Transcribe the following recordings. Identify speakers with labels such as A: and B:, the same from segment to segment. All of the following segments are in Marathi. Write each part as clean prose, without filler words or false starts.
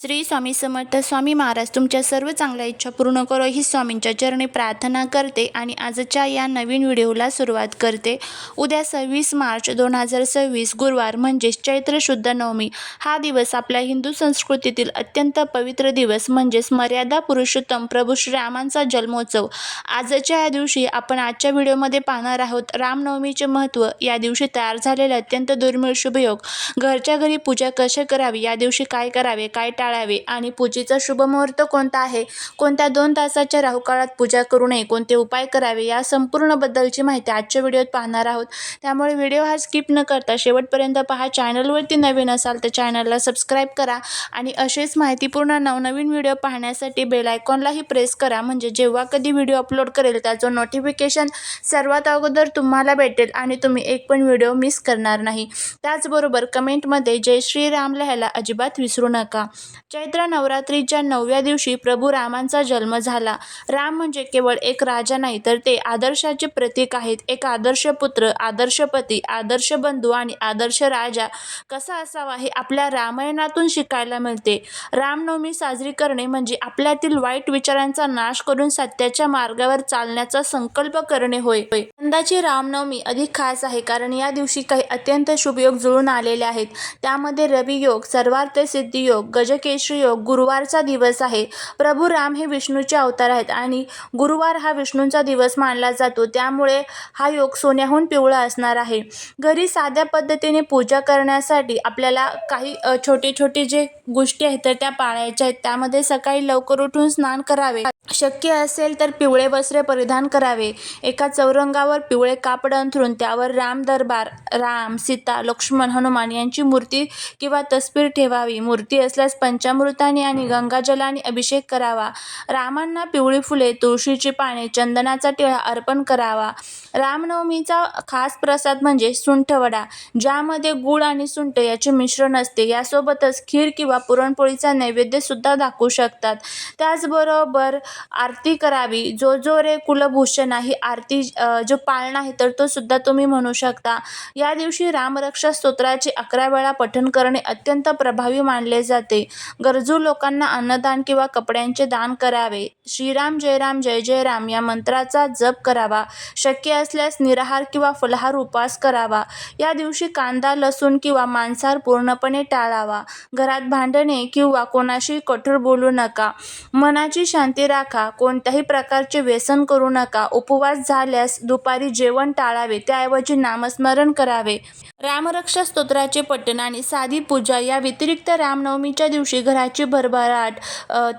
A: श्री स्वामी समर्थ. स्वामी महाराज तुमच्या सर्व चांगल्या इच्छा पूर्ण करो ही स्वामींच्या चरणी प्रार्थना करते आणि आजच्या या नवीन व्हिडिओला सुरुवात करते. उद्या 26 मार्च 2026 गुरुवार म्हणजेच चैत्र शुद्ध नवमी हा दिवस आपल्या हिंदू संस्कृतीतील अत्यंत पवित्र दिवस म्हणजेच मर्यादा पुरुषोत्तम प्रभू श्रीरामांचा जन्मोत्सव. आजच्या या दिवशी आपण आजच्या व्हिडिओमध्ये पाहणार आहोत रामनवमीचे महत्त्व, या दिवशी तयार झालेले अत्यंत दुर्मिळ शुभयोग, घरच्या घरी पूजा कशी करावी, या दिवशी काय करावे, काय आणि पूजेचा शुभ मुहूर्त कोणता आहे, कोणत्या 2 तासाच्या राहुकाळात पूजा करू नये, कोणते उपाय करावे, या संपूर्ण बद्दलची माहिती आजच्या व्हिडिओत पाहणार आहोत. त्यामुळे व्हिडिओ हा स्किप न करता शेवटपर्यंत पहा. चॅनलवरती नवीन असाल तर चॅनलला सबस्क्राईब करा आणि असेच माहितीपूर्ण नवनवीन व्हिडिओ पाहण्यासाठी बेल आयकॉनलाही प्रेस करा, म्हणजे जेव्हा कधी व्हिडिओ अपलोड करेल त्याचं नोटिफिकेशन सर्वात अगोदर तुम्हाला भेटेल आणि तुम्ही एक पण व्हिडिओ मिस करणार नाही. त्याचबरोबर कमेंटमध्ये जय श्रीराम लिहायला अजिबात विसरू नका. चैत्र नवरात्रीच्या 9व्या दिवशी प्रभू रामांचा जन्म झाला. राम म्हणजे केवळ एक राजा नाही, तर ते आदर्शाचे प्रतीक आहेत. एक आदर्श पुत्र, आदर्श पती, आदर्श बंधू आणि आदर्श राजा कसा असावा हे आपल्या रामायणातून शिकायला मिळते. रामनवमी साजरी करणे म्हणजे आपल्यातील वाईट विचारांचा नाश करून सत्याच्या मार्गावर चालण्याचा संकल्प करणे होय. यंदाची रामनवमी अधिक खास आहे, कारण या दिवशी काही अत्यंत शुभयोग जुळून आलेले आहेत. त्यामध्ये रवी योग, सर्वार्थ सिद्धी योग, गजकेसरी योग, गुरुवारचा दिवस आहे. प्रभू राम हे विष्णूचे अवतार आहेत आणि गुरुवार हा विष्णूंचा दिवस मानला जातो, त्यामुळे हा योग सोन्याहून पिवळा असणार आहे. घरी साध्या पद्धतीने पूजा करण्यासाठी आपल्याला काही छोटे छोटे जे गोष्टी आहेत तर त्या पाळायच्या आहेत. त्यामध्ये सकाळी लवकर उठून स्नान करावे, शक्य असेल तर पिवळे वस्त्र परिधान करावे, एका चौरंगावर पिवळे कापड अंथरून त्यावर राम दरबार, राम, सीता, लक्ष्मण, हनुमान यांची मूर्ती किंवा तस्वीर ठेवावी. मूर्ती असल्यास पंचामृताने आणि गंगाजलाने अभिषेक करावा. रामांना पिवळी फुले, तुळशीची पाने, चंदनाचा टिळा अर्पण करावा. रामनवमीचा खास प्रसाद म्हणजे सुंठवडा, ज्यामध्ये गूळ आणि सुंठ याचे मिश्रण असते. यासोबतच खीर किंवा पुरणपोळीचा नैवेद्य सुद्धा दाखवू शकतात. त्याचबरोबर आरती करावी. जो जो रे कुलभूषण ही आरती जो पाळणा आहे तर तो सुद्धा तुम्ही म्हणू शकता. या दिवशी रामरक्षा स्तोत्राचे 11 वेळा पठण करणे अत्यंत प्रभावी मानले जाते. गरजू लोकांना अन्नदान किंवा कपड्यांचे दान करावे. श्रीराम जय राम जय जय राम या मंत्राचा जप करावा. शक्य असल्यास निराहार किंवा फलाहार उपवास करावा. या दिवशी कांदा, लसूण किंवा मांसाहार पूर्णपणे टाळावा. घरात भांडणे किंवा कोणाशी कठोर बोलू नका. मनाची शांती राखा. कोणत्याही प्रकारचे व्यसन करू नका. उपवास झाल्यास दुपारी जेवण टाळावे, त्याऐवजी नामस्मरण करावे. रामरक्षा स्तोत्राचे पठण आणि साधी पूजा या व्यतिरिक्त रामनवमीच्या दिवशी घराची भरभराट,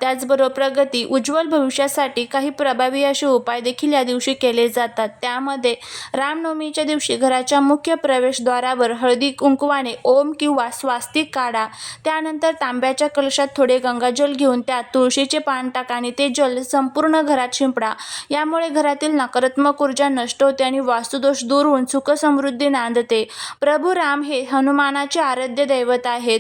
A: त्याचबरोबर प्रगती, उज्ज्वल भविष्यासाठी काही प्रभावी असे उपाय देखील या दिवशी केले जातात. त्यामध्ये रामनवमीच्या दिवशी घराच्या मुख्य प्रवेशद्वारावर हळदी कुंकवाने ओम किंवा स्वास्तिक काढा. त्यानंतर तांब्याच्या कलशात थोडे गंगाजल घेऊन त्यात तुळशीचे पान टाका आणि ते जल संपूर्ण घरात शिंपडा. यामुळे घरातील नकारात्मक ऊर्जा नष्ट होते आणि वास्तुदोष दूर होऊन सुख समृद्धी नांदते. प्रभू राम हे हनुमानाचे आराध्य दैवत आहेत.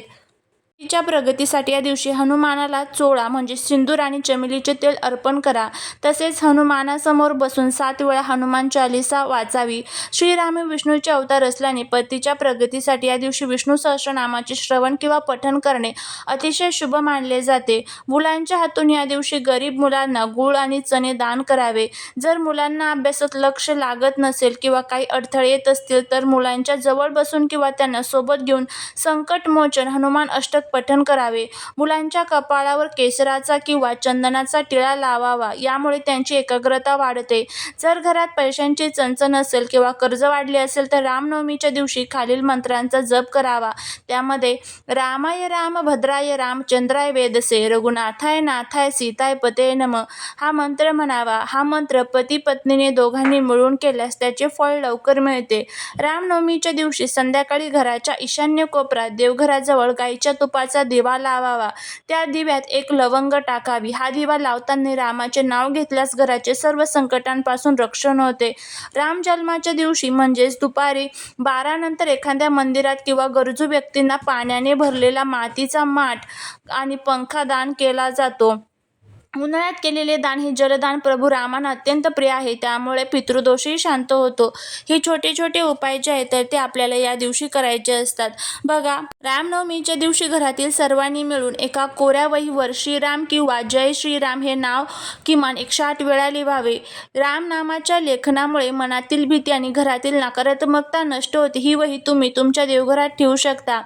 A: च्या प्रगतीसाठी या दिवशी हनुमानाला चोळा म्हणजे सिंदूर आणि चमेलीचे तेल अर्पण करा. तसेच हनुमानासमोर बसून 7 वेळा हनुमान चालीसा वाचावी. श्रीराम हे विष्णूचे अवतार असल्याने पतीच्या प्रगतीसाठी या दिवशी विष्णू सहस्रनामाचे श्रवण किंवा पठण करणे अतिशय शुभ मानले जाते. मुलांच्या हातून या दिवशी गरीब मुलांना गूळ आणि चणे दान करावे. जर मुलांना अभ्यासात लक्ष लागत नसेल किंवा काही अडथळे येत असतील तर मुलांच्या जवळ बसून किंवा त्यांना सोबत घेऊन संकटमोचन हनुमान अष्टक पठण करावे. मुलांच्या कपाळावर केसराचा किंवा चंदनाचा टिळा लावावा, यामुळे त्यांची एकाग्रता वाढते. जर घरात पैशांची चणचण असेल किंवा कर्ज वाढले असेल तर रामनवमीच्या दिवशी खालील मंत्रांचा जप करावा. त्यामध्ये रामाय राम भद्राय रामचंद्राय वेदसे रघुनाथाय नाथाय सीताय पते नम हा मंत्र म्हणावा. हा मंत्र पती पत्नीने दोघांनी मिळून केल्यास त्याचे फळ लवकर मिळते. रामनवमीच्या दिवशी संध्याकाळी घराच्या ईशान्य कोपऱ्यात देवघराजवळ गाईच्या तुपाचा दिवा लावावा. त्या दिव्यात एक लवंग टाकावी. हा दिवा लावताना रामाचे नाव घेतल्यास घराचे सर्व संकटांपासून रक्षण होते. राम जन्माच्या दिवशी म्हणजेच दुपारी 12 नंतर एखाद्या मंदिरात किंवा गरजू व्यक्तींना पाण्याने भरलेला मातीचा माठ आणि पंखा दान केला जातो. उन्हाळ्यात केलेले दान हे जलदान प्रभू रामांना अत्यंत प्रिय आहे, त्यामुळे पितृदोषही शांत होतो. हे छोटे छोटे उपाय जे आहेत तर ते आपल्याला या दिवशी करायचे असतात. बघा, रामनवमीच्या दिवशी घरातील सर्वांनी मिळून एका कोऱ्या वहीवर श्रीराम किंवा जय श्रीराम हे नाव किमान 108 वेळा लिहावे. रामनामाच्या लेखनामुळे मनातील भीती आणि घरातील नकारात्मकता नष्ट होते. ही वही तुम्ही तुमच्या देवघरात ठेवू शकता.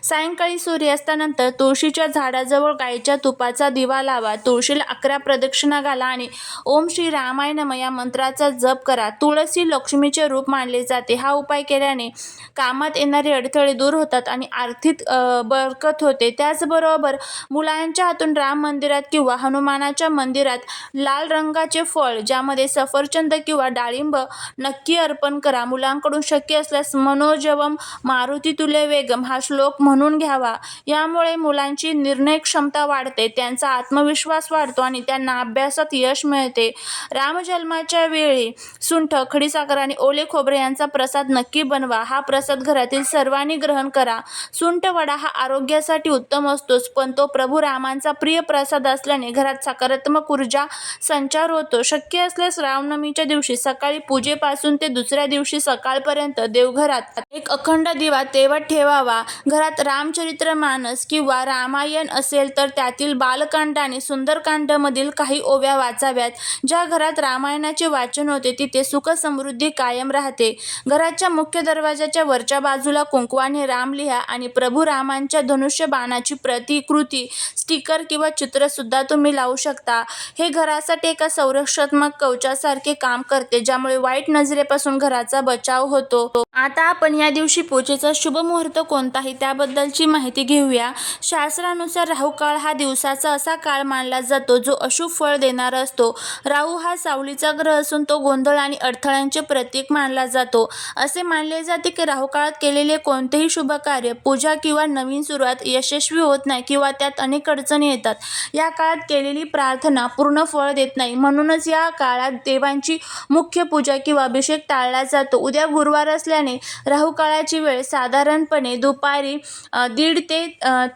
A: सायंकाळी सूर्यास्तानंतर तुळशीच्या झाडाजवळ गाईच्या तुपाचा दिवा लावा. तुळशीला 11 प्रदक्षिणा घाला आणि ओम श्री रामाय नमः या मंत्राचा जप करा. तुळस ही लक्ष्मीचे रूप मानले जाते. हा उपाय केल्याने कामात येणारे अडथळे दूर होतात आणि आर्थिक बरकत होते. त्याचबरोबर मुलांच्या हातून राम मंदिरात किंवा हनुमानाच्या मंदिरात लाल रंगाचे फळ ज्यामध्ये सफरचंद किंवा डाळिंब नक्की अर्पण करा. मुलांकडून शक्य असल्यास मनोजवम मारुती तुल्य वेगम हा श्लोक म्हणून घ्यावा. यामुळे मुलांची निर्णय क्षमता वाढते, त्यांचा आत्मविश्वास वाढतो आणि त्यांना अभ्यासात यश मिळते. रामजन्माच्या वेळी सुंठ, खडीसाखर आणि ओले खोबरे यांचा प्रसाद नक्की बनवा. हा प्रसाद घरातील सर्वांनी ग्रहण करा. सुंठ वडा हा आरोग्यासाठी उत्तम असतोच, पण तो प्रभू रामांचा प्रिय प्रसाद असल्याने घरात सकारात्मक ऊर्जा संचार होतो. शक्य असल्यास रामनवमीच्या दिवशी सकाळी पूजेपासून ते दुसऱ्या दिवशी सकाळपर्यंत देवघरात एक अखंड दिवा तेवत ठेवावा. घरात रामचरित्रमानस किंवा रामायण असेल तर त्यातील बालकांड आणि सुंदरकांडमधील काही ओव्या वाचाव्यात. ज्या घरात रामायणाचे वाचन होते तिथे सुख समृद्धी कायम राहते. घराच्या मुख्य दरवाजाच्या वरच्या बाजूला कुंकवाने राम लिहा आणि प्रभू रामांच्या धनुष्य बाणाची प्रतिकृती, स्टिकर किंवा चित्र सुद्धा तुम्ही लावू शकता. हे घरासाठी एका संरक्षणात्मक कवचासारखे काम करते, ज्यामुळे वाईट नजरेपासून घराचा बचाव होतो. आता आपण या दिवशी पूजेचा शुभ मुहूर्त कोणता आहे त्याबद्दलची माहिती घेऊया. शास्त्रानुसार राहू काळ हा दिवसाचा असा काळ मानला जातो जो अशुभ फळ देणारा असतो. राहू हा सावलीचा ग्रह असून तो गोंधळ आणि अडथळ्यांचे प्रतीक मानला जातो. असे मानले जाते की राहू काळात केलेले कोणतेही शुभ कार्य, पूजा किंवा नवीन सुरुवात यशस्वी होत नाही किंवा त्यात अनेक अडचणी येतात. या काळात केलेली प्रार्थना पूर्ण फळ देत नाही, म्हणूनच या काळात देवांची मुख्य पूजा किंवा अभिषेक टाळला जातो. उद्या गुरुवार असल्याने राहू काळाची वेळ साधारणपणे दुपारी 1:30 ते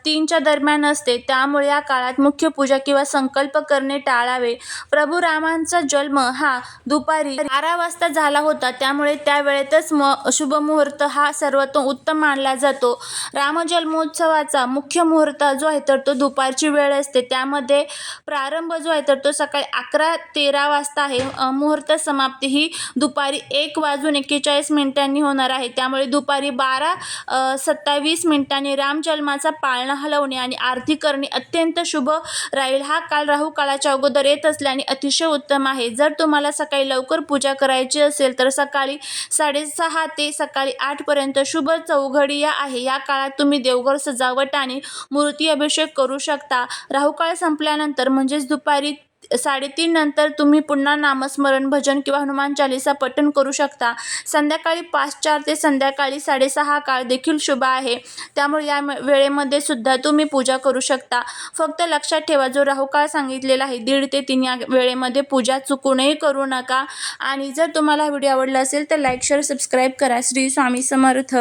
A: 3च्या दरम्यान असते, त्यामुळे या काळात मुख्य पूजा किंवा संकल्प करणे टाळावे. प्रभू रामांचा जन्म हा दुपारी 12 वाजता झाला होता, त्यामुळे त्या वेळेतच शुभ मुहूर्त हा सर्वोत्तम उत्तम मानला जातो. रामजन्मोत्सवाचा मुख्य मुहूर्त जो आहे तर तो दुपारची वेळ असते. त्यामध्ये प्रारंभ जो आहे तर तो सकाळी 11:13 वाजता आहे. मुहूर्त समाप्ती ही दुपारी 1:41 होणार आहे. त्यामुळे दुपारी 12:27 रामजन्माचा पाळणा हलवणे आणि आरती करणे अत्यंत शुभ राहील. हा काळ राहू काळाच्या अगोदर येत असल्याने अतिशय उत्तम आहे. जर तुम्हाला सकाळी लवकर पूजा करायची असेल तर सकाळी 6:30 ते सकाळी 8 पर्यंत शुभ चौघडिया आहे. या काळात तुम्ही देवघर सजावट आणि मूर्ती अभिषेक करू शकता. राहू काळ संपल्यानंतर म्हणजेच दुपारी 3:30 नंतर तुम्ही पुन्हा नामस्मरण, भजन किंवा हनुमान चालीसा पठण करू शकता. संध्याकाळी 5:04 ते संध्याकाळी 6:30 काळ देखील शुभ आहे, त्यामुळे या वेळेमध्ये सुद्धा तुम्ही पूजा करू शकता. फक्त लक्षात ठेवा, जो राहू काळ सांगितलेला आहे 1:30 ते 3 या वेळेमध्ये पूजा चुकूनही करू नका. आणि जर तुम्हाला हा व्हिडिओ आवडला असेल तर लाईक, शेअर, सबस्क्राईब करा. श्री स्वामी समर्थ.